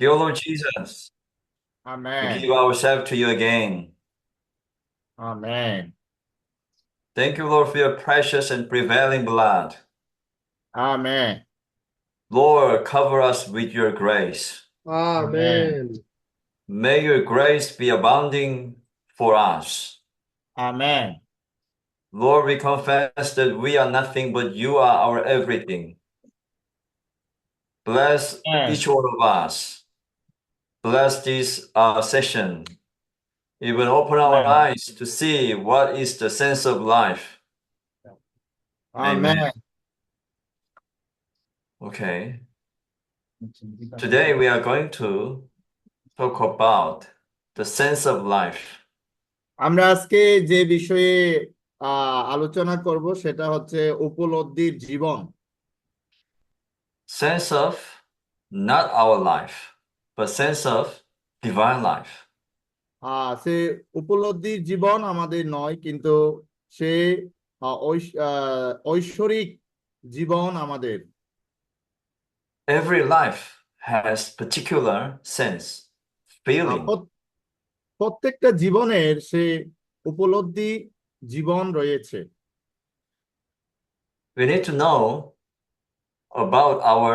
Dear Lord Jesus, we Amen. give ourselves to you again. Amen. Thank you, Lord, for your precious and prevailing blood. Amen. Lord, cover us with your grace. Amen. Amen. May your grace be abounding for us. Amen. Lord, we confess that we are nothing, but you are our everything. Bless Amen. each one of us. Bless this session. Even open our Amen. eyes to see what is the sense of life. Amen. Amen. Okay. Today we are going to talk about the sense of life. আমরা আজকে যে বিষয়ে আলোচনা করব সেটা হচ্ছে উপলব্ধির জীবন। Sense of not our life, but sense of divine life. সে উপলব্ধির জীবন আমাদের নয়, কিন্তু সে ঐশ্বরিক জীবন আমাদের। Every life has particular sense, feeling. প্রত্যেকটা জীবনের সে উপলব্ধি জীবন রয়েছে। We need to know about our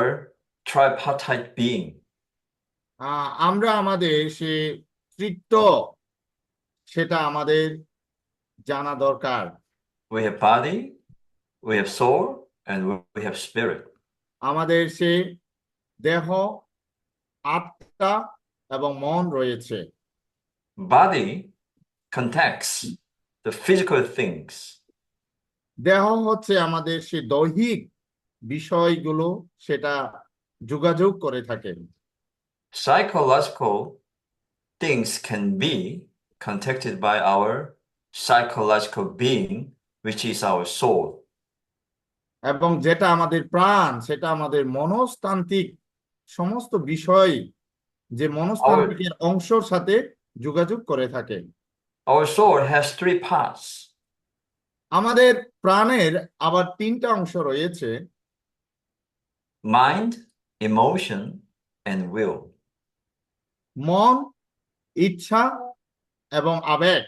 tripartite being. আমরা আমাদের সে তৃত্ব সেটা আমাদের জানা দরকার। We have body, we have soul, and we have spirit. আমাদের সে দেহ, আত্মা এবং মন রয়েছে। Body contacts the physical things. দেহ হচ্ছে আমাদের সে দৈহিক বিষয়গুলো, সেটা যোগাযোগ করে থাকে। Psychological things can be contacted by our psychological being, which is our soul. এবং যেটা আমাদের প্রাণ, সেটা আমাদের মনস্তান্ত্রিক সমস্ত বিষয়, যে Our, মনস্তান্ত্রিকের অংশের সাথে যোগাযোগ করে থাকে। our soul has three parts. আমাদের প্রাণের আবার তিনটা অংশ রয়েছে: Mind, emotion, and will. মন, ইচ্ছা এবং আবেগ।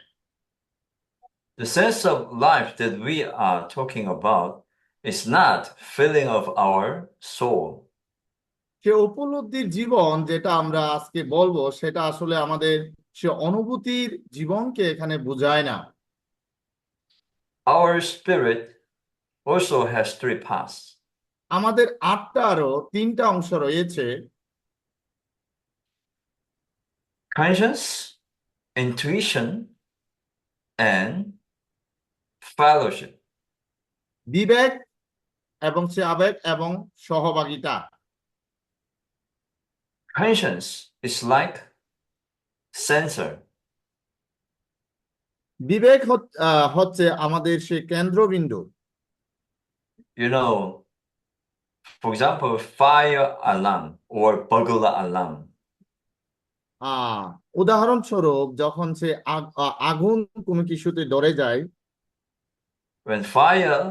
The sense of life that we are talking about is not feeling of our soul. সে উপলব্ধির জীবন যেটা আমরা আজকে বলবো, সেটা আসলে আমাদের সে অনুভূতির জীবনকে এখানে বোঝায় না। Our spirit also has three parts. আমাদের আত্মারও তিনটা অংশ রয়েছে: Conscience, intuition, and fellowship. বিবেক এবং সে আবেগ এবং সহভাগিতা। Conscience is like sensor. বিবেক হচ্ছে আমাদের সে কেন্দ্রবিন্দু। You know, for example, fire alarm or burglar alarm. উদাহরণস্বরূপ, যখন সে আগুন কোনো কিছুতে ধরে যায়, When fire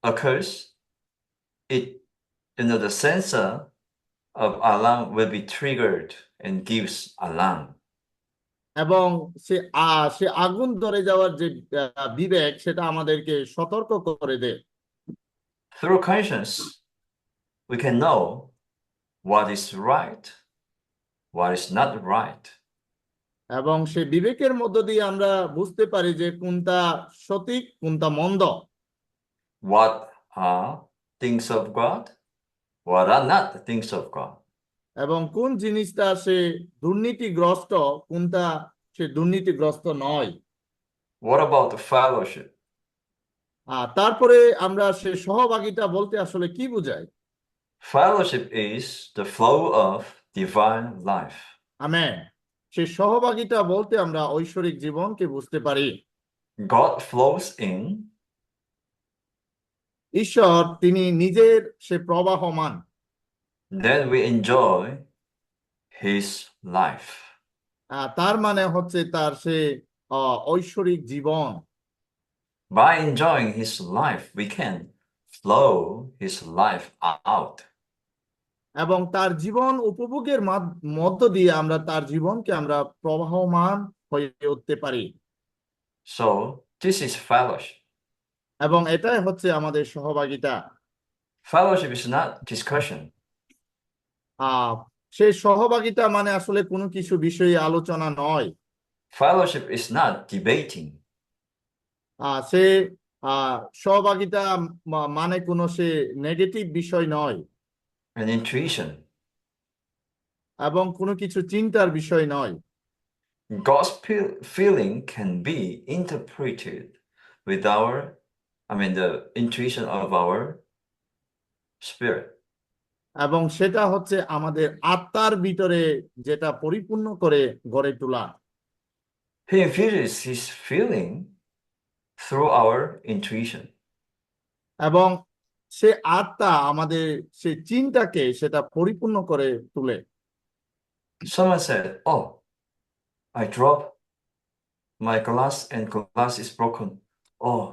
occurs, it, the sensor of alarm will be triggered and gives alarm. এবং সে সে আগুন ধরে যাওয়ার যে বিবেক, সেটা আমাদেরকে সতর্ক করে দেয়। Through conscience, we can know what is right, what is not right. এবং সে বিবেকের মধ্য দিয়ে আমরা বুঝতে পারি যে কোনটা সঠিক, কোনটা মন্দ। What are things of God, what are not the things of God. এবং কোন জিনিসটা সে দুর্নীতিগ্রস্ত, কোনটা সে দুর্নীতিগ্রস্ত নয়। What about the fellowship? তারপরে আমরা সে সহভাগিতা বলতে আসলে কি বোঝায়? Fellowship is the flow of divine life. Amen. সে সহভাগিতা বলতে আমরা ঐশ্বরিক জীবনকে বুঝতে পারি। God flows in, ঈশ্বর তিনি নিজের সে প্রবাহমান। then we enjoy His life. তার মানে হচ্ছে তার সে ঐশ্বরিক জীবন। By enjoying His life, we can flow His life out. এবং তার জীবন উপভোগের মধ্য দিয়ে আমরা তার জীবনকে আমরা প্রবাহমান হয়ে উঠতে পারি। So this is fellowship. এবং এটাই হচ্ছে আমাদের সহভাগিতা। Fellowship is not discussion. আহ সেই সহভাগিতা মানে আসলে কোনো কিছু বিষয়ে আলোচনা নয়। Fellowship is not debating. সে সহভাগিতা মানে কোনো সে নেগেটিভ বিষয় নয়, An intuition. এবং কোনো কিছু চিন্তার বিষয় নয়। God's feeling can be interpreted with the intuition of our spirit. এবং সেটা হচ্ছে আমাদের আত্মার ভিতরে যেটা পরিপূর্ণ করে গড়ে তোলা। He infuses his feeling through our intuition. এবং সে আত্মা আমাদের সে চিন্তাকে সেটা পরিপূর্ণ করে তোলে। Someone said, "Oh, I dropped my glass and glass is broken. Oh,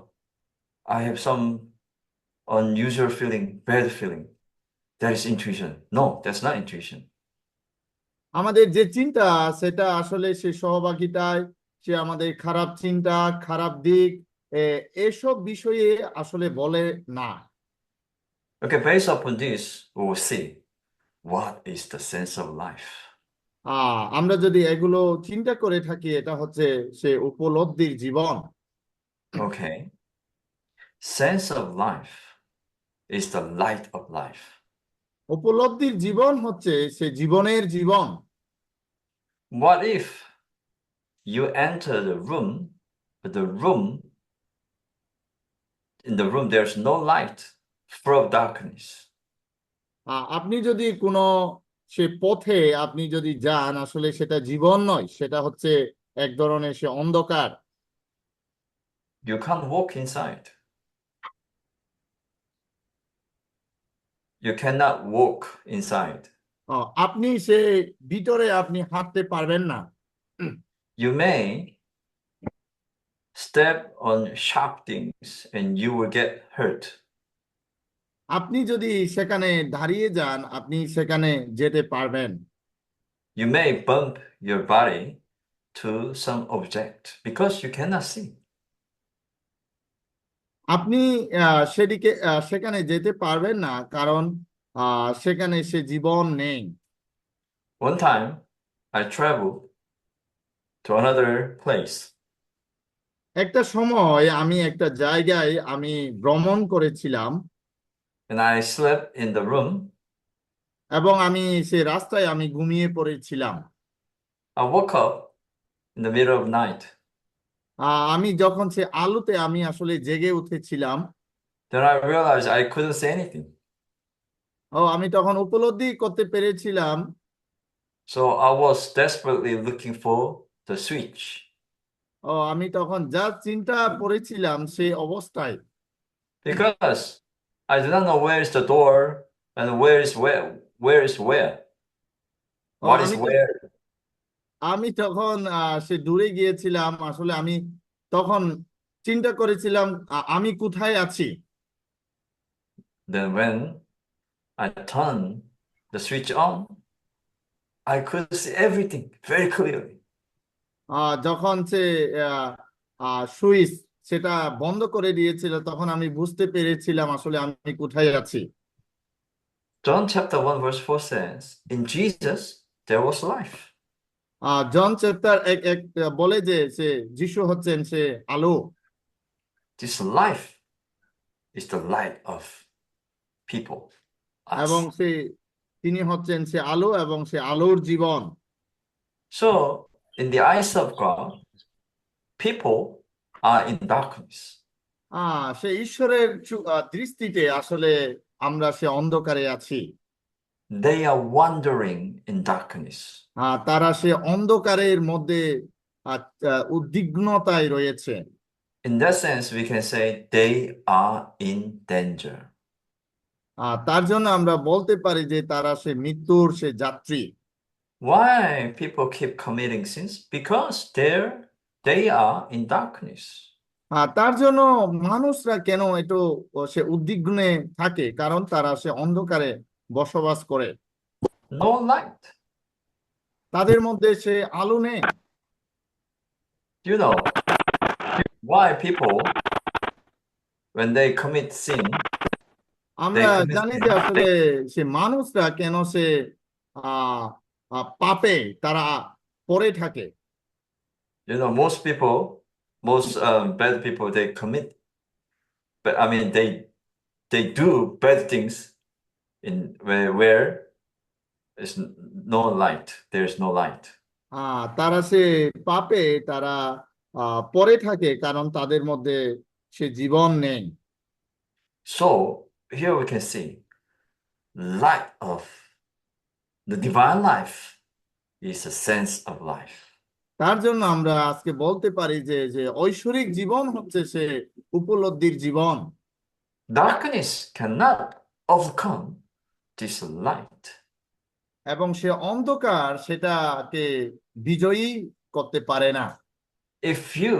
I have some unusual feeling, bad feeling." That is intuition. No, that's not intuition. আমাদের যে চিন্তা সেটা আসলে সে সহভাগিতায় সে আমাদের খারাপ চিন্তা, খারাপ দিক এসব বিষয়ে আসলে বলে না। Okay, based upon this, we will see what is the sense of life. আমরা যদি এগুলো চিন্তা করে থাকি, এটা হচ্ছে সে উপলব্ধির জীবন। Okay, sense of life is the light of life. উপলব্ধির জীবন হচ্ছে সে জীবনের জীবন। What if you enter the room, but in the room there's no light, full of darkness? আপনি যদি কোনো সে পথে আপনি যদি যান, আসলে সেটা জীবন নয়, সেটা হচ্ছে এক ধরনের সে অন্ধকার। You can't walk inside. You cannot walk inside. আপনি সে ভিতরে আপনি হাঁটতে পারবেন না। You may step on sharp things and you will get hurt. আপনি যদি সেখানে দাঁড়িয়ে যান, আপনি সেখানে যেতে পারবেন। You may bump your body to some object because you cannot see. আপনি সেদিকে সেখানে যেতে পারবেন না, কারণ সেখানে সে জীবন নেই। One time, I traveled to another place একটা সময় আমি একটা জায়গায় আমি ভ্রমণ করেছিলাম, and I slept in the room. এবং আমি সে রাস্তায় আমি ঘুমিয়ে পড়েছিলাম। I woke up in the middle of night. আমি যখন সে আলোতে আমি আসলে জেগে উঠেছিলাম, Then I realized I couldn't see anything. আমি তখন উপলব্ধি করতে পেরেছিলাম। So I was desperately looking for the switch. আমি তখন যা চিন্তা করেছিলাম সেই অবস্থায়, Because I do not know where is the door and where is where. Where is where? What is আমি where? আমি তখন সে দূরে গিয়েছিলাম, আসলে আমি তখন চিন্তা করেছিলাম আমি কোথায় আছি। Then when I turned the switch on, I could see everything very clearly. যখন সে সুইচ সেটা বন্ধ করে দিয়েছিল, তখন আমি বুঝতে পেরেছিলাম আসলে আমি কোথায় আছি। John chapter 1 verse 4 says, "In Jesus there was life." John chapter এক এক বলে যে সে যিশু হচ্ছেন সে আলো, This life is the light of people, এবং us. তিনি হচ্ছেন সে আলো এবং সে আলোর জীবন। So, in the eyes of God, people are in darkness. সে ঈশ্বরের দৃষ্টিতে আসলে আমরা সে অন্ধকারে আছি। They are wandering in darkness. তারা সে অন্ধকারের মধ্যে উদ্বিগ্নতায় রয়েছে। In that sense, we can say they are in danger. তার জন্য আমরা বলতে পারি যে তারা সে মৃত্যুর সে যাত্রী। Why people keep committing sins? Because they are in darkness. তার জন্য মানুষরা কেন সে উদ্বিগ্নে থাকে, কারণ তারা সে অন্ধকারে বসবাস করে। no light. তাদের মধ্যে সে আলো নেই। You know why people, when they commit sin, আমরা they commit জানি sin. যে আসলে সে মানুষরা কেন সে আহ পাপে তারা পড়ে থাকে। You know, most people, most bad people, they commit, but I mean, they do bad things in where there's no light. There's no light. তারা সে পাপে তারা পড়ে থাকে কারণ তাদের মধ্যে সে জীবন নেই। So here we can see light of the divine life is a sense of life. তার জন্য আমরা আজকে বলতে পারি যে যে ঐশ্বরিক জীবন হচ্ছে সে উপলব্ধির জীবন। Darkness cannot overcome this light. এবং সে অন্ধকার সেটাকে বিজয়ী করতে পারে না। If you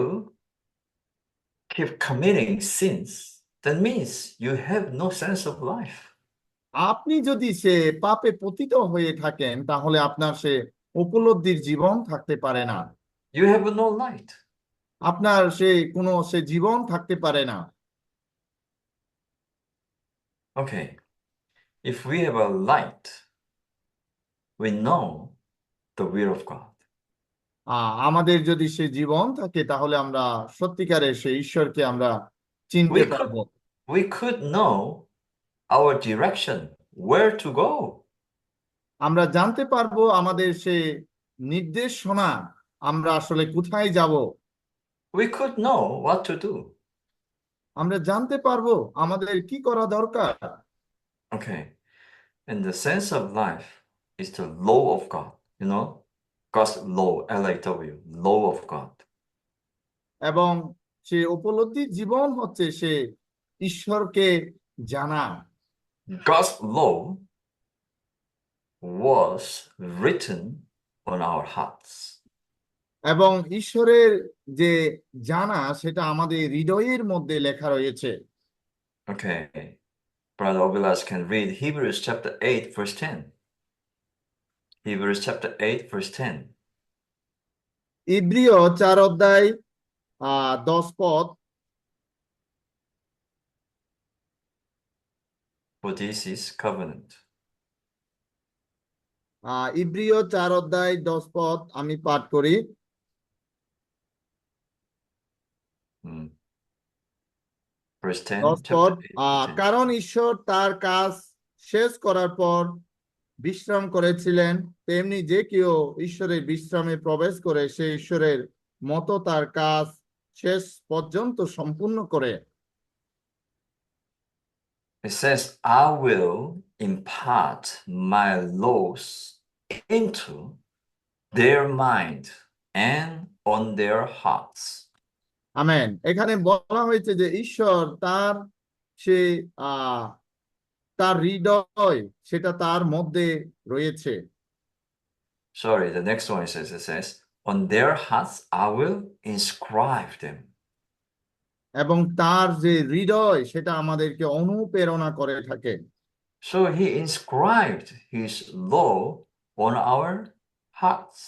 keep committing sins, that means you have no sense of life. আপনি যদি সে পাপে পতিত হয়ে থাকেন তাহলে আপনার সে উপলব্ধির জীবন থাকতে পারে না। You have no light. আপনার সে কোনো সে জীবন থাকতে পারে না। Okay, if we have a light, we know the will of God. আমাদের যদি সে জীবন থাকে তাহলে আমরা সত্যিকারের সে ঈশ্বরকে আমরা চিনতে We পারবো। could know our direction, where to go. আমরা জানতে পারবো আমাদের সে নির্দেশনা আমরা আসলে কোথায় যাব। We could know what to do. আমরা জানতে পারবো আমাদের কি করা দরকার। Okay, and the sense of life is the law of God. You know, God's law, L-A-W, law of God. এবং সে উপলব্ধির জীবন হচ্ছে সে ঈশ্বরকে জানা। God's law was written on our hearts. এবং ঈশ্বরের যে জানা সেটা আমাদের হৃদয়ের মধ্যে লেখা রয়েছে। Okay, Brother Obilas can read Hebrews chapter 8, verse 10. Hebrews chapter 8, verse 10. ইব্রিয় 4 অধ্যায় 10 পদ। For this is covenant. ইব্রিয় 4 অধ্যায় 10 পদ আমি পাঠ করি। Verse 10, 10 chapter পদ 8, verse 10. কারণ ঈশ্বর তার কাজ শেষ করার পর বিশ্রাম করেছিলেন, তেমনি যে কেউ ঈশ্বরের বিশ্রামে প্রবেশ করে সে ঈশ্বরের মতো তার কাজ শেষ পর্যন্ত সম্পূর্ণ করে। It says, I will impart my laws into their mind and on their hearts. Amen. এখানে বলা হয়েছে যে ঈশ্বর তার সে তার হৃদয় সেটা তার মধ্যে রয়েছে। Sorry, the next one it says, on their hearts I will inscribe them. এবং তার যে হৃদয় সেটা আমাদেরকে অনুপ্রেরণা করে থাকে। So he inscribed his law on our hearts.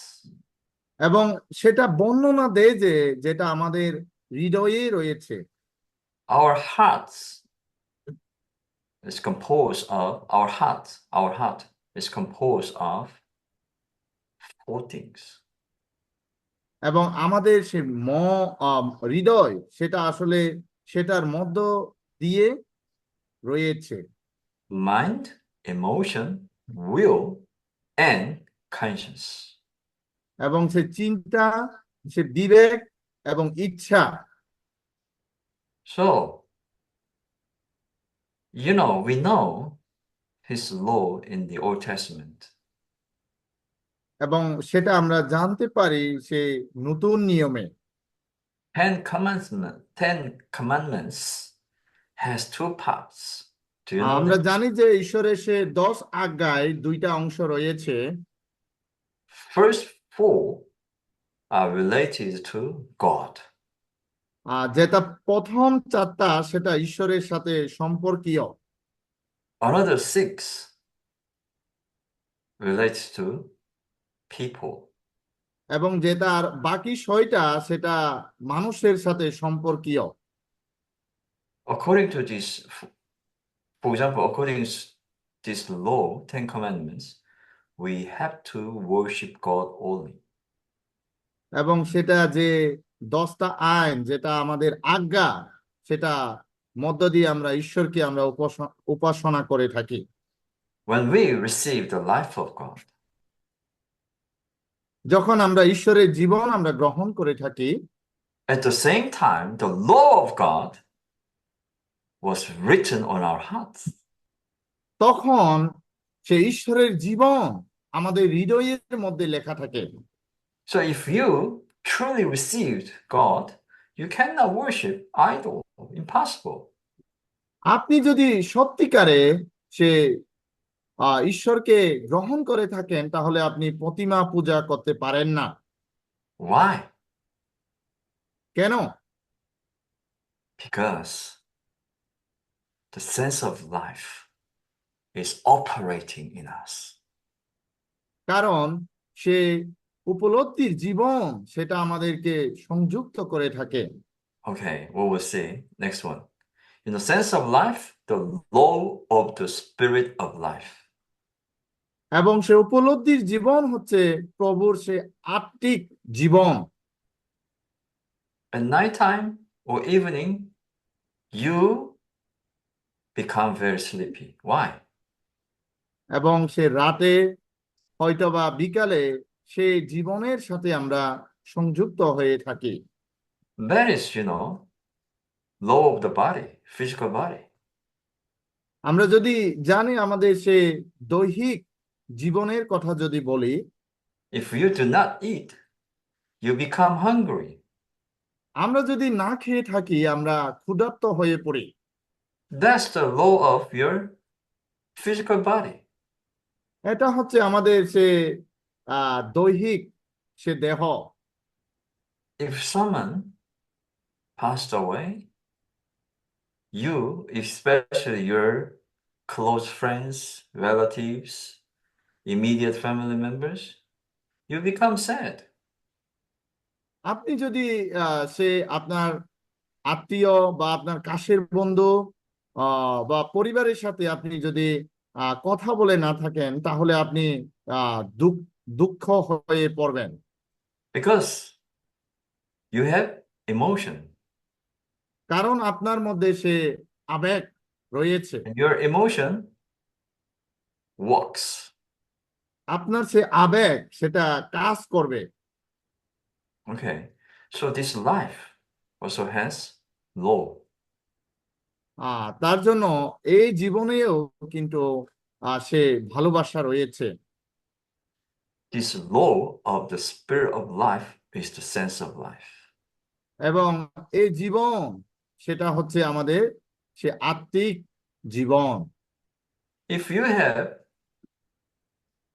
এবং সেটা বর্ণনা দেয় যে যেটা আমাদের হৃদয়ে রয়েছে। Our hearts is composed of, our heart is composed of 4 things. এবং আমাদের সে হৃদয় সেটা আসলে সেটার মধ্য দিয়ে রয়েছে Mind, emotion, will, and conscience. এবং সে চিন্তা, সে বিবেক এবং ইচ্ছা। So, you know, we know his law in the Old Testament. এবং সেটা আমরা জানতে পারি সে নতুন নিয়মে। 10 commandments has 2 parts. Do you know আমরা that? জানি যে ঈশ্বরের সে 10 আজ্ঞায় 2টা অংশ রয়েছে। First 4 are related to God. যেটা প্রথম 4টা সেটা ঈশ্বরের সাথে সম্পর্কীয়। Another 6 relates to people. এবং যে তার বাকি 6টা সেটা মানুষের সাথে সম্পর্কীয়। According to this, for example, according to this law, Ten Commandments, we have to worship God only. এবং সেটা যে 10টা আইন যেটা আমাদের আজ্ঞা, সেটা মধ্য দিয়ে আমরা ঈশ্বরকে আমরা উপাসনা করে থাকি। When we receive the life of God, যখন আমরা ঈশ্বরের জীবন আমরা গ্রহণ করে থাকি, at the same time, the law of God was written on our hearts. তখন সে ঈশ্বরের জীবন আমাদের হৃদয়ের মধ্যে লেখা থাকে। So if you truly received God, you cannot worship idol. Impossible. আপনি যদি সত্যিকারে সে ঈশ্বরকে গ্রহণ করে থাকেন, তাহলে আপনি প্রতিমা পূজা করতে পারেন না। Why? কেন? Because the sense of life is operating in us. কারণ সে উপলব্ধির জীবন সেটা আমাদেরকে সংযুক্ত করে থাকে। Okay, what we'll see next one. In the sense of life, the law of the spirit of life. এবং সে উপলব্ধির জীবন হচ্ছে প্রভুর সে আত্মিক জীবন। At nighttime or evening, you become very sleepy. Why? এবং সে রাতে হয়তোবা বিকালে সে জীবনের সাথে আমরা সংযুক্ত হয়ে থাকি। That is, law of the body, physical body. আমরা যদি জানি আমাদের সে দৈহিক জীবনের কথা যদি বলি, If you do not eat, you become hungry. আমরা যদি না খেয়ে থাকি আমরা ক্ষুধার্ত হয়ে পড়ি। That's the law of your physical body. এটা হচ্ছে আমাদের সে দৈহিক সে দেহ। If someone passed away, you, especially your close friends, relatives, immediate family members, you become sad. আপনি যদি সে আপনার আত্মীয় বা আপনার কাছের বন্ধু বা পরিবারের সাথে আপনি যদি কথা বলে না থাকেন, তাহলে আপনি দুঃখ হয়ে পড়বেন। Because you have emotion. কারণ আপনার মধ্যে সে আবেগ রয়েছে। And your emotion works. আপনার সে আবেগ সেটা কাজ করবে। Okay. So this life also has law. তার জন্য এই জীবনেও কিন্তু সে ভালোবাসা রয়েছে। This law of the spirit of life is the sense of life. এবং এই জীবন সেটা হচ্ছে আমাদের সে আত্মিক জীবন। If you have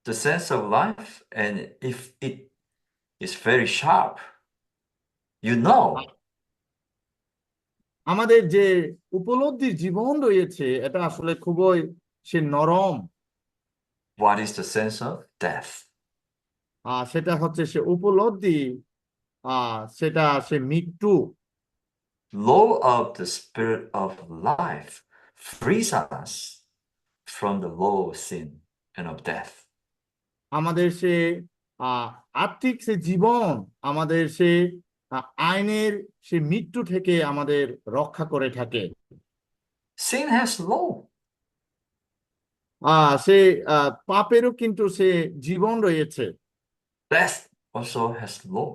the sense of life and if it is very sharp, you know আমাদের যে উপলব্ধির জীবন রয়েছে এটা আসলে খুবই সে নরম। what is the sense of death. সেটা হচ্ছে সে উপলব্ধি, সেটা সে মৃত্যু। Law of the spirit of life frees us from the law of sin and of death. আমাদের সে আত্মিক সে জীবন আমাদের সে আইনের সে মৃত্যু থেকে আমাদের রক্ষা করে থাকে। Sin has law. সে পাপেরও কিন্তু সে জীবন রয়েছে। Death also has law.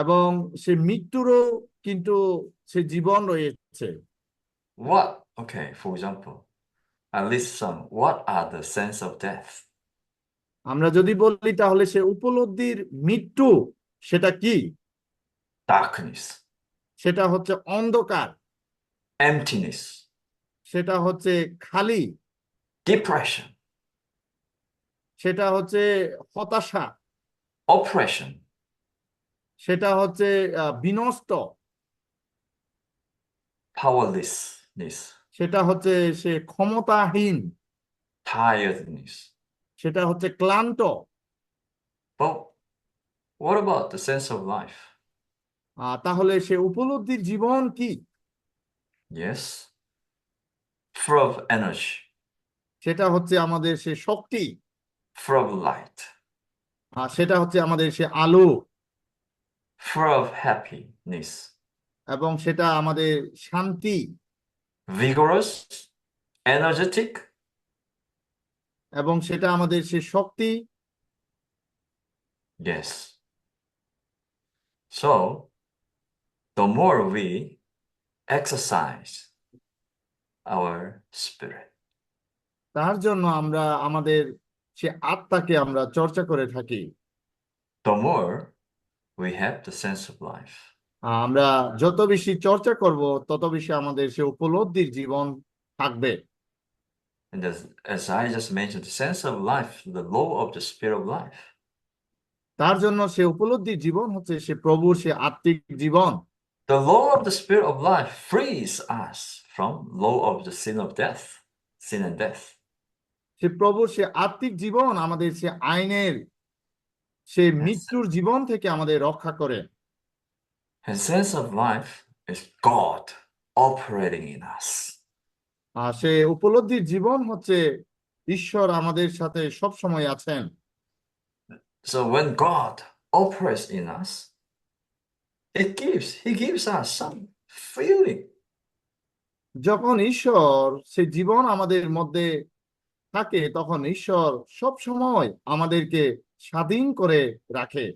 এবং সে মৃত্যুরও কিন্তু সে জীবন রয়েছে। What? Okay, for example, at least some. What are the sense of death? আমরা যদি বলি তাহলে সে উপলব্ধির মৃত্যু সেটা কি? Darkness, সেটা হচ্ছে অন্ধকার, emptiness, সেটা হচ্ছে খালি, depression, সেটা হচ্ছে হতাশা, oppression, সেটা হচ্ছে বিনষ্ট, powerlessness, সেটা হচ্ছে সে ক্ষমতাহীন, tiredness, সেটা হচ্ছে ক্লান্ত। But what about the sense of life? তাহলে সে উপলব্ধির জীবন কি? Yes, full of energy, সেটা হচ্ছে আমাদের সে শক্তি, full of light, সেটা হচ্ছে আমাদের সে আলো, full of happiness, এবং সেটা আমাদের শান্তি, vigorous, energetic. এবং সেটা আমাদের সে শক্তি। Yes. So, the more we exercise our spirit, তার জন্য আমরা আমাদের সে আত্মাকে আমরা চর্চা করে থাকি। the more we have the sense of life. আমরা যত বেশি চর্চা করব তত বেশি আমাদের সে উপলব্ধির জীবন থাকবে। And as I just mentioned, the sense of life, the law of the spirit of life. তার জন্য সে উপলব্ধির জীবন হচ্ছে সে প্রভুর সে আত্মিক জীবন। The law of the spirit of life frees us from law of the sin and death. সে প্রভুর সে আত্মিক জীবন আমাদের সে আইনের সে মৃত্যুর জীবন থেকে আমাদের রক্ষা করে। And sense of life is God operating in us. আর সে উপলব্ধির জীবন হচ্ছে ঈশ্বর আমাদের সাথে সব সময় আছেন। So when God operates in us, He gives us some feeling. যখন ঈশ্বর সে জীবন আমাদের মধ্যে থাকে তখন ঈশ্বর সব সময় আমাদেরকে স্বাধীন করে রাখে।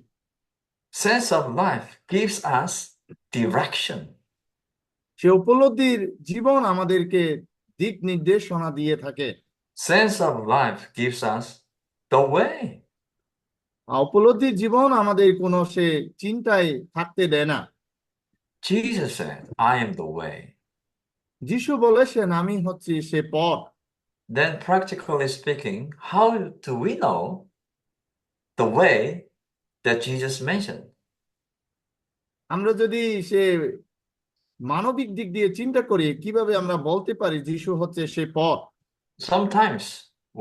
Sense of life gives us direction. সে উপলব্ধির জীবন আমাদেরকে দিক নির্দেশনা দিয়ে থাকে। Sense of life gives us the way. উপলব্ধির জীবন আমাদের কোনো সে চিন্তায় থাকতে দেয় না। Jesus said, I am the way. যিশু বলেছেন আমি হচ্ছি সে পথ। Then practically speaking, how do we know the way that Jesus mentioned? আমরা যদি সে মানবিক দিক দিয়ে চিন্তা করি কিভাবে আমরা বলতে পারি যিশু হচ্ছে সে পথ? Sometimes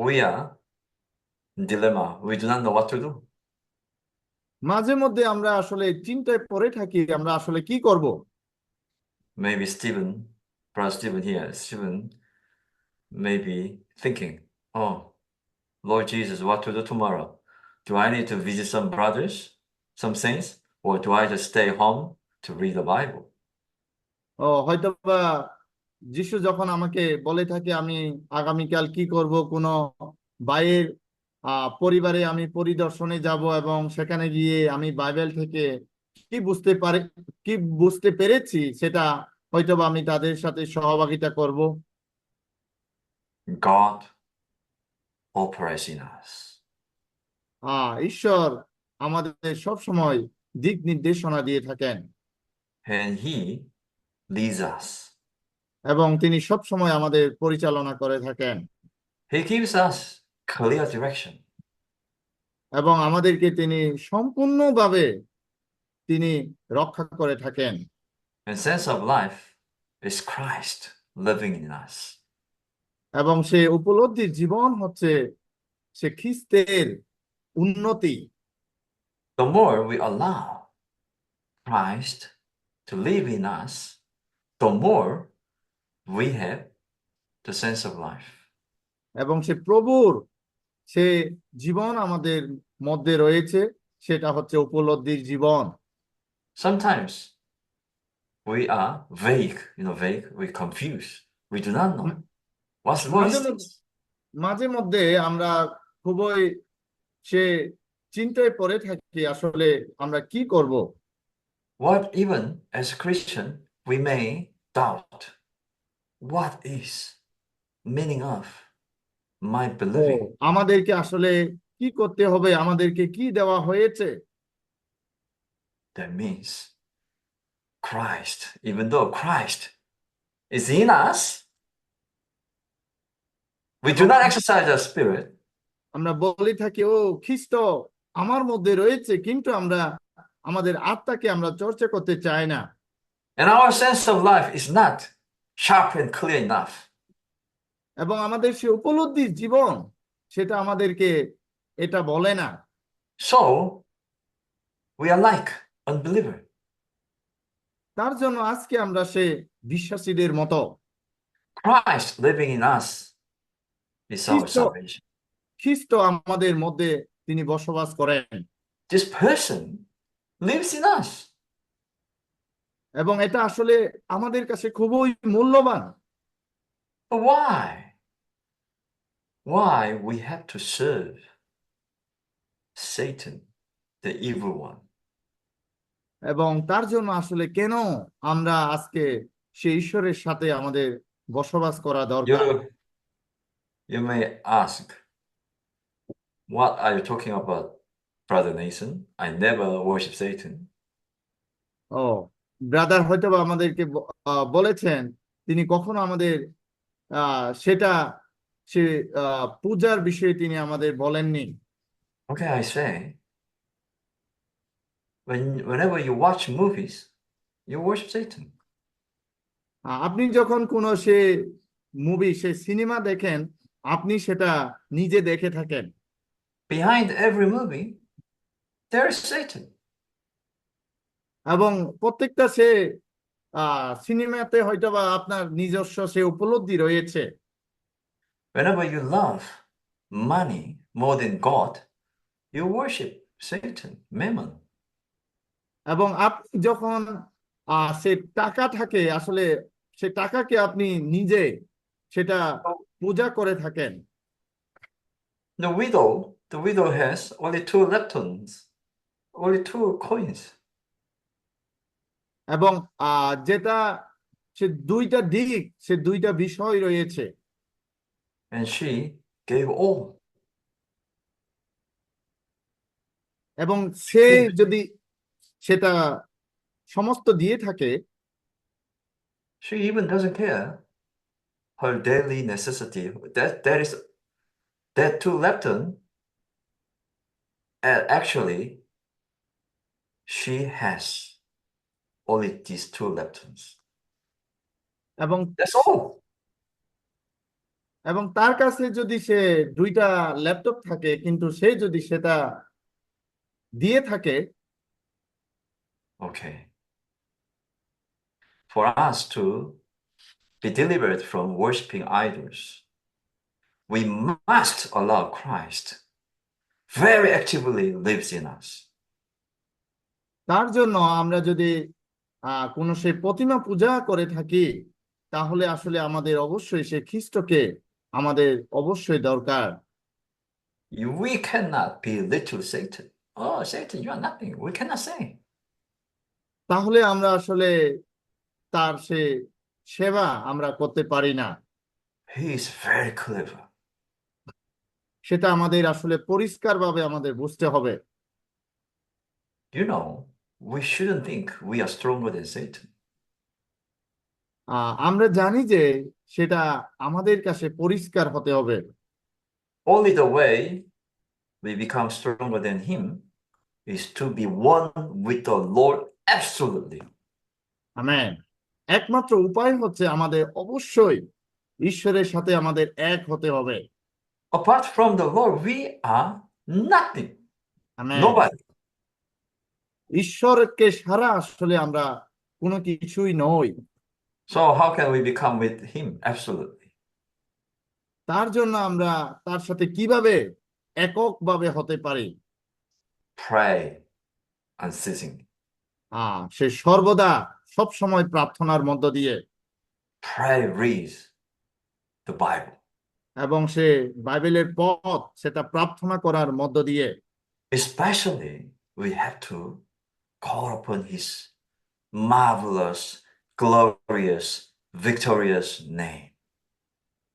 we are in dilemma. We do not know what to do. মাঝে মধ্যে আমরা আসলে চিন্তায় পড়ে থাকি আমরা আসলে কি করব। Maybe Brother Stephen here, Stephen may be thinking, oh, Lord Jesus, what to do tomorrow? Do I need to visit some brothers, some saints, or do I just stay home to read the Bible? হয়তো বা যিশু যখন আমাকে বলে থাকে আমি আগামীকাল কি করব, কোনো ভাইয়ের পরিবারে আমি পরিদর্শনে যাব এবং সেখানে গিয়ে আমি বাইবেল থেকে কি বুঝতে পারি, কি বুঝতে পেরেছি সেটা হয়তো বা আমি তাদের সাথে সহভাগিতা করব। God operates in us. ঈশ্বর আমাদের সব সময় দিক নির্দেশনা দিয়ে থাকেন And He leads us. এবং তিনি সব সময় আমাদের পরিচালনা করে থাকেন He gives us clear direction. এবং আমাদেরকে তিনি সম্পূর্ণভাবে তিনি রক্ষা করে থাকেন। And sense of life is Christ living in us. এবং সে উপলব্ধির জীবন হচ্ছে সে খ্রিস্টের উন্নতি। The more we allow Christ to live in us, the more we have the sense of life. এবং সে প্রভুর সে জীবন আমাদের মধ্যে রয়েছে, সেটা হচ্ছে উপলব্ধির জীবন। Sometimes we are vague, we're confused. We do not know. What মাঝে is মধ্যে this? মাঝে মধ্যে আমরা খুবই সে চিন্তায় পড়ে থাকি আসলে আমরা কি করব। What even as a Christian, we may doubt. What is meaning of my believing? আমাদেরকে আসলে কি করতে হবে, আমাদেরকে কি দেওয়া হয়েছে? That means Christ, even though Christ is in us, we do not exercise our spirit. আমরা বলে থাকি খ্রিস্ট আমার মধ্যে রয়েছে, কিন্তু আমরা আমাদের আত্মাকে আমরা চর্চা করতে চাই না। And our sense of life is not sharp and clear enough. এবং আমাদের সে উপলব্ধির জীবন সেটা আমাদেরকে এটা বলে না। So we are like unbeliever. তার জন্য আজকে আমরা সে বিশ্বাসীদের মতো। Christ living in us is our Christ salvation. খ্রিস্ট আমাদের মধ্যে তিনি বসবাস করেন This person lives in us. এবং এটা আসলে আমাদের কাছে খুবই মূল্যবান। But why? Why we have to serve Satan, the evil one? এবং তার জন্য আসলে কেন আমরা আজকে সেই ঈশ্বরের সাথে আমাদের বসবাস করা দরকার। You may ask, what are you talking about, Brother Nathan? I never worship Satan. ও ব্রাদার হয়তোবা আমাদেরকে বলেছেন তিনি কখনো আমাদের সেটা সে পূজার বিষয়ে তিনি আমাদের বলেননি। Okay, I say, whenever you watch movies, you worship Satan. আপনি যখন কোনো সে মুভি সে সিনেমা দেখেন আপনি সেটা নিজে দেখে থাকেন। Behind every movie, there is Satan. এবং প্রত্যেকটা সে সিনেমাতে হয়তোবা আপনার নিজস্ব সে উপলব্ধি রয়েছে। Whenever you love money more than God, you worship Satan, Mammon. এবং আপনি যখন সে টাকা থাকে আসলে সে টাকাকে আপনি নিজে সেটা পূজা করে থাকেন। The widow has only two leptons, only two coins. এবং যেটা সে দুইটা দিক সে দুইটা বিষয় রয়েছে। And she gave all. এবং সে যদি সেটা সমস্ত দিয়ে থাকে She even doesn't care her daily necessity. That two lepton, actually, she has only these two leptons. এবং That's all. এবং তার কাছে যদি সে দুইটা ল্যাপটপ থাকে কিন্তু সে যদি সেটা দিয়ে থাকে। Okay. For us to be delivered from worshiping idols, we must allow Christ very actively lives in us. তার জন্য আমরা যদি কোনো সে প্রতিমা পূজা করে থাকি তাহলে আসলে আমাদের অবশ্যই সে খ্রিস্টকে আমাদের অবশ্যই দরকার। We cannot belittle Satan. Oh, Satan, you are nothing. We cannot say. তাহলে আমরা আসলে তার সে সেবা আমরা করতে পারি না। He is very clever. সেটা আমাদের আসলে পরিষ্কারভাবে আমাদের বুঝতে হবে। You know, we shouldn't think we are stronger than Satan. আমরা জানি যে সেটা আমাদের কাছে পরিষ্কার হতে হবে। Only the way we become stronger than him is to be one with the Lord absolutely. Amen. একমাত্র উপায় হচ্ছে আমাদের অবশ্যই ঈশ্বরের সাথে আমাদের এক হতে হবে। Apart from the Lord, we are nothing. Amen. Nobody. ঈশ্বরকে ছাড়া আসলে আমরা কোনো কিছুই নই। So how can we become with him absolutely? তার জন্য আমরা তার সাথে কিভাবে এককভাবে হতে পারি? Pray unceasingly. সে সর্বদা সব সময় প্রার্থনার মধ্য দিয়ে Pray, read the Bible. এবং সে বাইবেলের পথ সেটা প্রার্থনা করার মধ্য দিয়ে Especially, we have to call upon his marvelous, glorious, victorious name.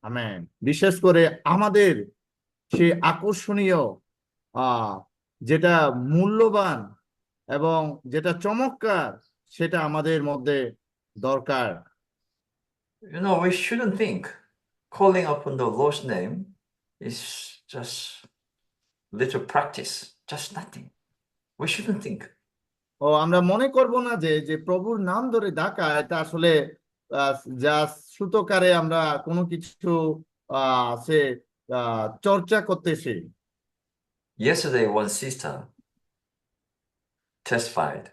Amen. বিশেষ করে আমাদের সে আকর্ষণীয় আহ যেটা মূল্যবান এবং যেটা চমৎকার সেটা আমাদের মধ্যে দরকার। You know, we shouldn't think calling upon the Lord's name is just little practice, just nothing. We shouldn't think. আমরা মনে করব না যে যে প্রভুর নাম ধরে ডাকা এটা আসলে যা শ্রুতকারে আমরা কোনো কিছু সে চর্চা করতেছি। Yesterday, one sister testified.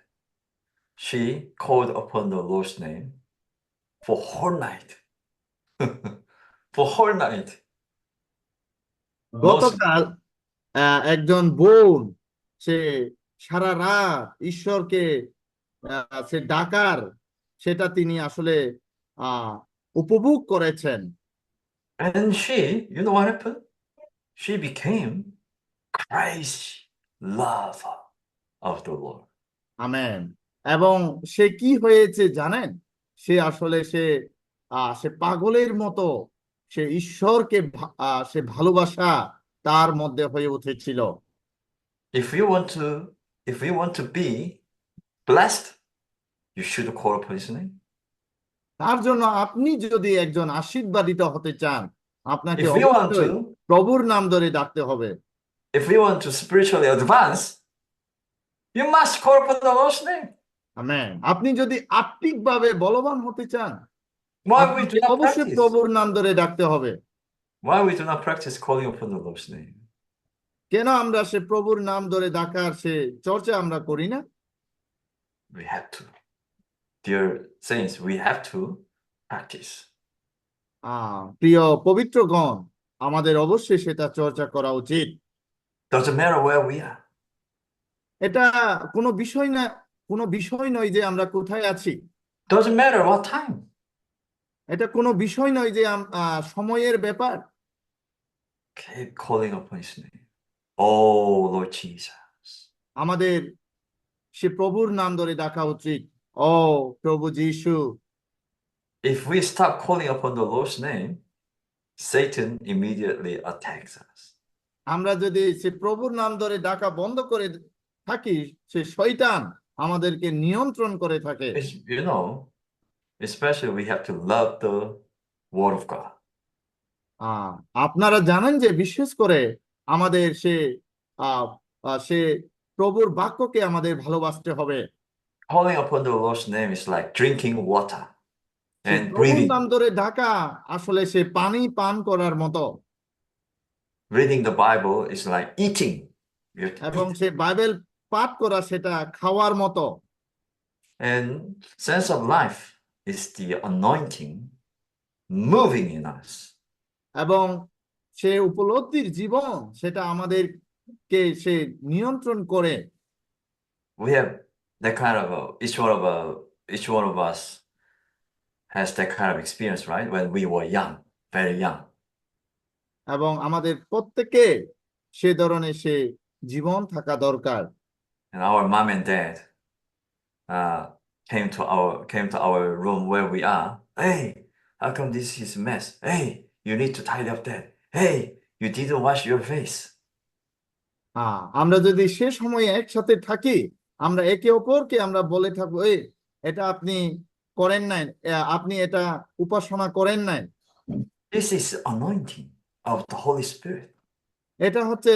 She called upon the Lord's name for whole night. For whole night. Most গতকাল একজন বোন সে সারা রাত ঈশ্বরকে সে ডাকার সেটা তিনি আসলে আহ উপভোগ করেছেন। and she, you know what happened? She became crazy lover of the Lord. Amen. এবং সে কি হয়েছে জানেন? সে আসলে সে পাগলের মতো সে ঈশ্বরকে সে ভালোবাসা তার মধ্যে হয়ে উঠেছিল। If we want to be blessed, you should call upon his name. তার জন্য আপনি যদি একজন আশীর্বাদিত হতে চান, আপনাকে If we want অবশ্যই to, প্রভুর নাম ধরে ডাকতে হবে। if we want to spiritually advance, you must call upon the Lord's name. Amen. আপনি যদি আত্মিকভাবে বলবান হতে চান, Why we do আপনাকে not অবশ্যই practice? প্রভুর নাম ধরে ডাকতে হবে। Why we do not practice calling upon the Lord's name? কেন আমরা সে প্রভুর নাম ধরে ডাকার সে চর্চা আমরা করি না? We have to. Dear saints, we have to practice. প্রিয় পবিত্রগণ, আমাদের অবশ্যই সেটা চর্চা করা উচিত। Doesn't matter where we are. এটা কোনো বিষয় না, কোনো বিষয় নয় যে আমরা কোথায় আছি। Doesn't matter what time. এটা কোনো বিষয় নয় যে সময়ের ব্যাপার। Keep calling upon his name. Oh, Lord Jesus. আমাদের সে প্রভুর নাম ধরে ডাকা উচিত। ও প্রভু যীশু। If we stop calling upon the Lord's name, Satan immediately attacks us. আমরা যদি সে প্রভুর নাম ধরে ডাকা বন্ধ করে থাকি, সে শয়তান আমাদেরকে নিয়ন্ত্রণ করে থাকে। You know, especially we have to love the Word of God. আপনারা জানেন যে বিশেষ করে আমাদের সে প্রভুর বাক্যকে আমাদের ভালোবাসতে হবে। Calling upon the Lord's name is like drinking water say and প্রভুর breathing. নাম ধরে ডাকা আসলে সে পানি পান করার মতো। Reading the Bible is like eating. You have to এবং eat. সে বাইবেল পাঠ করা সেটা খাওয়ার মতো। And sense of life is the anointing moving in us. এবং সে উপলব্ধির জীবন সেটা আমাদেরকে সে নিয়ন্ত্রণ করে। We have that kind of each one of us has that kind of experience, right? When we were young, very young. এবং আমাদের প্রত্যেকে সে ধরনের সে জীবন থাকা দরকার। And our mom and dad came to our room where we are. Hey, how come this is a mess? Hey, you need to tidy up that. Hey, you didn't wash your face. আমরা যদি সে সময়ে একসাথে থাকি, আমরা একে অপরকে আমরা বলে থাকবো, এটা আপনি করেন নাই, আপনি এটা উপাসনা করেন নাই। This is anointing of the Holy Spirit. এটা হচ্ছে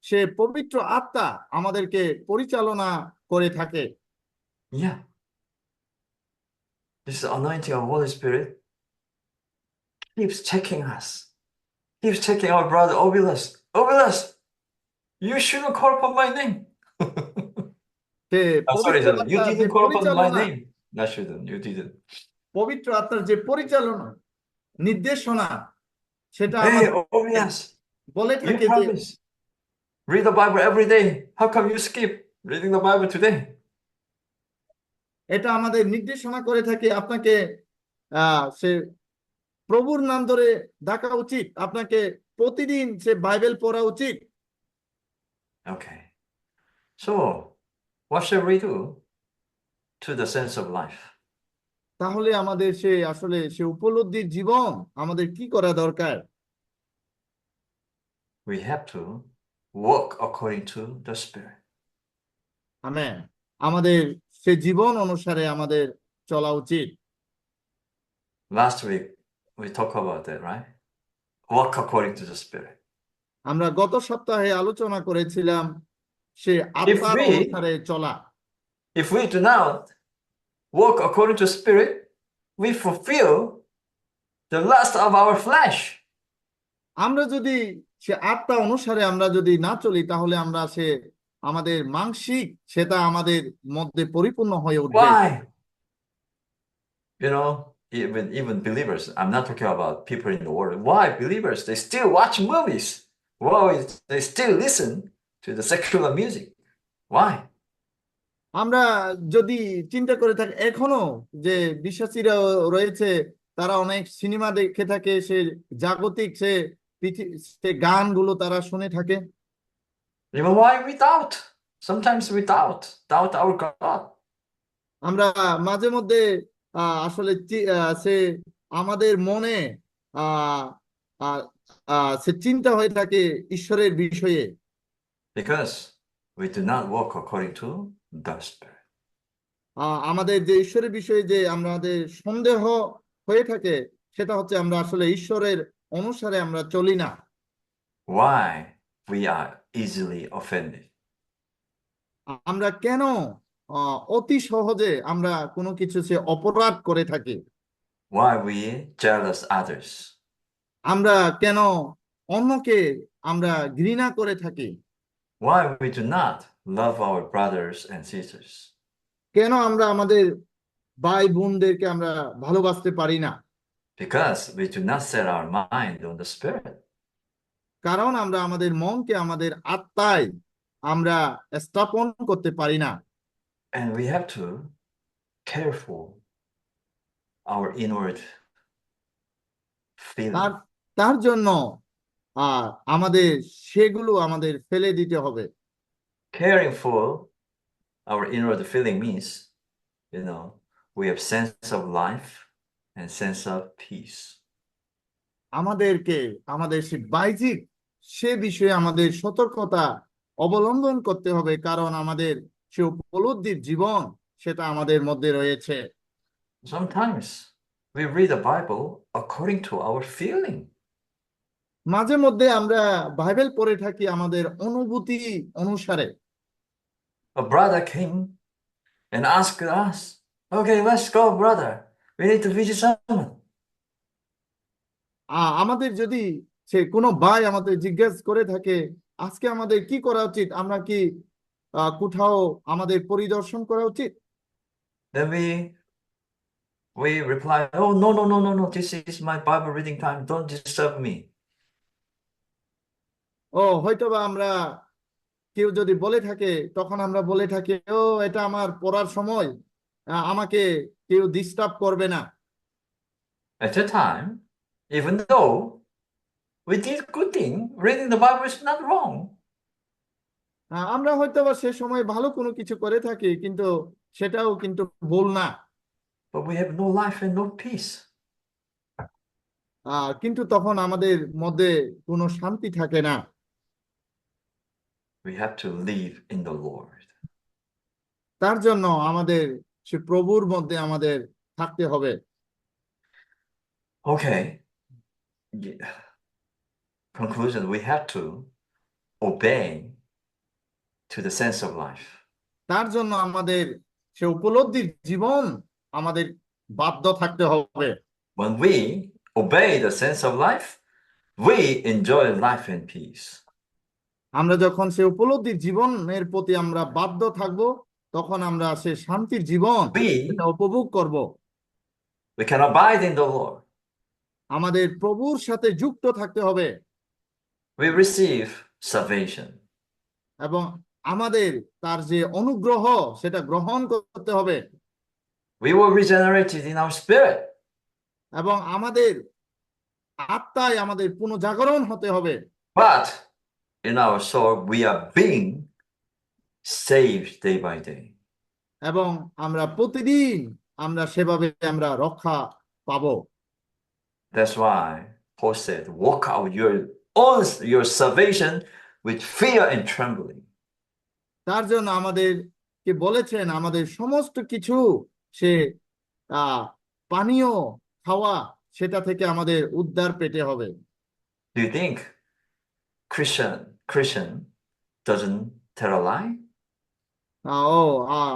সে পবিত্র আত্মা আমাদেরকে পরিচালনা করে থাকে। Yeah. This anointing of Holy Spirit keeps checking us. Keeps checking our brother Obilus. Obilus, you shouldn't call upon my name. Say Sorry, পবিত্র you আত্মার যে didn't call upon my পরিচালনা, name. No, shouldn't. You didn't. পবিত্র আত্মার যে পরিচালনা নির্দেশনা সেটা Hey, আমাদের Obilus, বলে you থাকে যে promised. Read the Bible every day. How come you skip reading the Bible today? এটা আমাদের নির্দেশনা করে থাকে আপনাকে সে প্রভুর নাম ধরে ডাকা উচিত, আপনাকে প্রতিদিন সে বাইবেল পড়া উচিত। Okay. So, what shall we do to the sense of life? তাহলে আমাদের সে আসলে সে উপলব্ধির জীবন আমাদের কি করা দরকার? We have to walk according to the Spirit. Amen. আমাদের সে জীবন অনুসারে আমাদের চলা উচিত। Last week, we talked about that, right? Walk according to the Spirit. আমরা গত সপ্তাহে আলোচনা করেছিলাম সে আত্মার অনুসারে চলা। If we do not walk according to Spirit, we fulfill the lust of our flesh. আমরা যদি সে আত্মা অনুসারে আমরা যদি না চলি, তাহলে আমরা আমাদের মানসিক সেটা আমাদের মধ্যে পরিপূর্ণ হয়ে উঠবে। Why? Even believers, I'm not talking about people in the world. Why believers? They still watch movies. Why they still listen to the secular music? Why? আমরা যদি চিন্তা করে থাকি, এখনো যে বিশ্বাসীরা রয়েছে, তারা অনেক সিনেমা দেখে থাকে, জাগতিক সে গানগুলো তারা শুনে থাকে। Even why we doubt? Sometimes we doubt our God. আমরা মাঝে মধ্যে আসলে আমাদের মনে আহ আহ সে চিন্তা হয়ে থাকে ঈশ্বরের বিষয়ে, Because we do not walk according to the Spirit. আমাদের যে ঈশ্বরের বিষয়ে যে আমাদের সন্দেহ হয়ে থাকে, সেটা হচ্ছে আমরা আসলে ঈশ্বরের অনুসারে আমরা চলি না। Why we are easily offended? আমরা কেন অতি সহজে আমরা কোনো কিছু অপরাধ করে থাকি? Why we jealous others? আমরা কেন অন্যকে আমরা ঘৃণা করে থাকি? Why we do not love our brothers and sisters? কেন আমরা আমাদের ভাই বোনদেরকে আমরা ভালোবাসতে পারি না? Because we do not set our mind on the Spirit. কারণ আমরা আমাদের মনকে আমাদের আত্মায় আমরা স্থাপন করতে পারি না। And we have to careful our inward তার feeling. তার জন্য আমাদের সেগুলো আমাদের ফেলে দিতে হবে। Caring for our inward feeling means, we have sense of life and sense of peace. আমাদেরকে আমাদের বাহ্যিক বিষয়ে আমাদের সতর্কতা অবলম্বন করতে হবে, কারণ আমাদের উপলব্ধির জীবন সেটা আমাদের মধ্যে রয়েছে। Sometimes we read the Bible according to our feeling. মাঝে মধ্যে আমরা বাইবেল পড়ে থাকি আমাদের অনুভূতি অনুসারে। A brother came and asked us, "Okay, let's go, brother. We need to visit someone." আমাদের যদি কোনো ভাই আমাদের জিজ্ঞেস করে থাকে, আজকে আমাদের কি করা উচিত, আমরা কি কোথাও আমাদের পরিদর্শন করা উচিত? Then we reply, "Oh, no, no, no, no, no. This is my Bible reading time. Don't disturb me." হয়তোবা আমরা কেউ যদি বলে থাকে, তখন আমরা বলে থাকি, এটা আমার পড়ার সময়, আমাকে কেউ ডিস্টার্ব করবে না। At that time, even though we did good thing, reading the Bible is not wrong, আমরা হয়তোবা সে সময় ভালো কোনো কিছু করে থাকি, কিন্তু সেটাও কিন্তু ভুল না। but we have no life and no peace. কিন্তু তখন আমাদের মধ্যে কোনো শান্তি থাকে না। We have to live in the Lord. তার জন্য আমাদের প্রভুর মধ্যে আমাদের থাকতে হবে। Okay. Yeah. Conclusion, we have to obey to the sense of life. তার জন্য আমাদের উপলব্ধির জীবন আমাদের বাধ্য থাকতে হবে। When we obey the sense of life, we enjoy life and peace. আমরা যখন উপলব্ধির জীবনের প্রতি আমরা বাধ্য থাকব, তখন আমরা শান্তির জীবন এটা উপভোগ করব। We can abide in the Lord. আমাদের প্রভুর সাথে যুক্ত থাকতে হবে We receive salvation. এবং আমাদের তার যে অনুগ্রহ সেটা গ্রহণ করতে হবে। We were regenerated in our spirit. এবং আমাদের আত্মায় আমাদের পুনর্জাগরণ হতে হবে। But in our soul, we are being saved day by day. এবং আমরা প্রতিদিন আমরা সেভাবে আমরা রক্ষা পাবো। That's why Paul said, "Walk out your salvation with fear and trembling." তার জন্য আমাদের কে বলেছেন আমাদের সমস্ত কিছু সে পানীয় খাওয়া সেটা থেকে আমাদের উদ্ধার পেতে হবে। Do you think Christian doesn't tell a lie?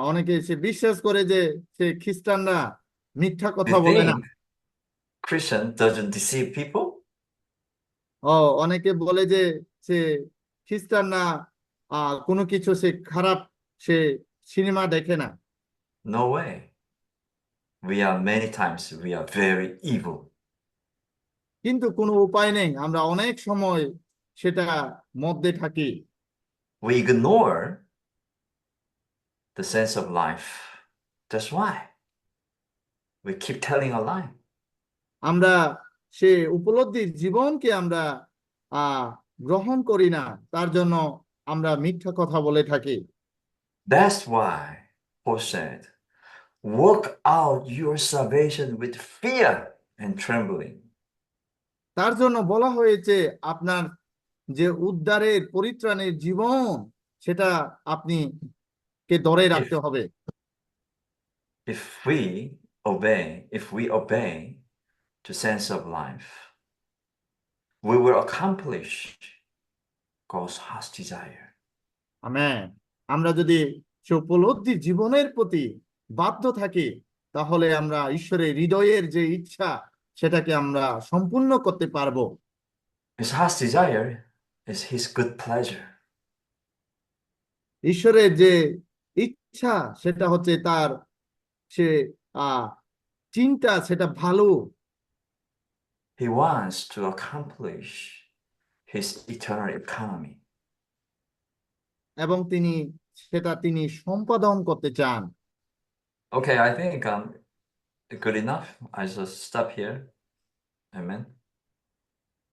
অনেকে বিশ্বাস করে যে খ্রিস্টানরা মিথ্যা Do কথা you বলে না। think Christian doesn't deceive people? অনেকে বলে যে সে খ্রিস্টানরা কোনো কিছু সে খারাপ সে সিনেমা দেখে না, No way. We are many times we are very evil. কিন্তু কোনো উপায় নেই, আমরা অনেক সময় সেটা মধ্যে থাকি। We ignore the sense of life. That's why we keep telling a lie. আমরা সে উপলব্ধির জীবনকে আমরা আহ গ্রহণ করি না, তার জন্য আমরা মিথ্যা কথা বলে থাকি। That's why Paul said, work out your salvation with fear and trembling. তার জন্য বলা হয়েছে আপনার যে উদ্ধারের পরিত্রাণের জীবন, সেটা আপনি কে ধরে রাখতে If হবে। if we obey the sense of life, we will accomplish God's heart's desire. Amen. আমরা যদি সে উপলব্ধি জীবনের প্রতি বাধ্য থাকি, তাহলে আমরা ঈশ্বরের হৃদয়ের যে ইচ্ছা সেটাকে আমরা সম্পূর্ণ করতে পারবো। His heart's desire is His good pleasure. ঈশ্বরের যে ইচ্ছা সেটা হচ্ছে তার সে আহ চিন্তা, সেটা ভালো, He wants to accomplish His eternal economy. এবং তিনি সম্পাদন করতে চান। Okay, I think good enough. I just stop here. Amen.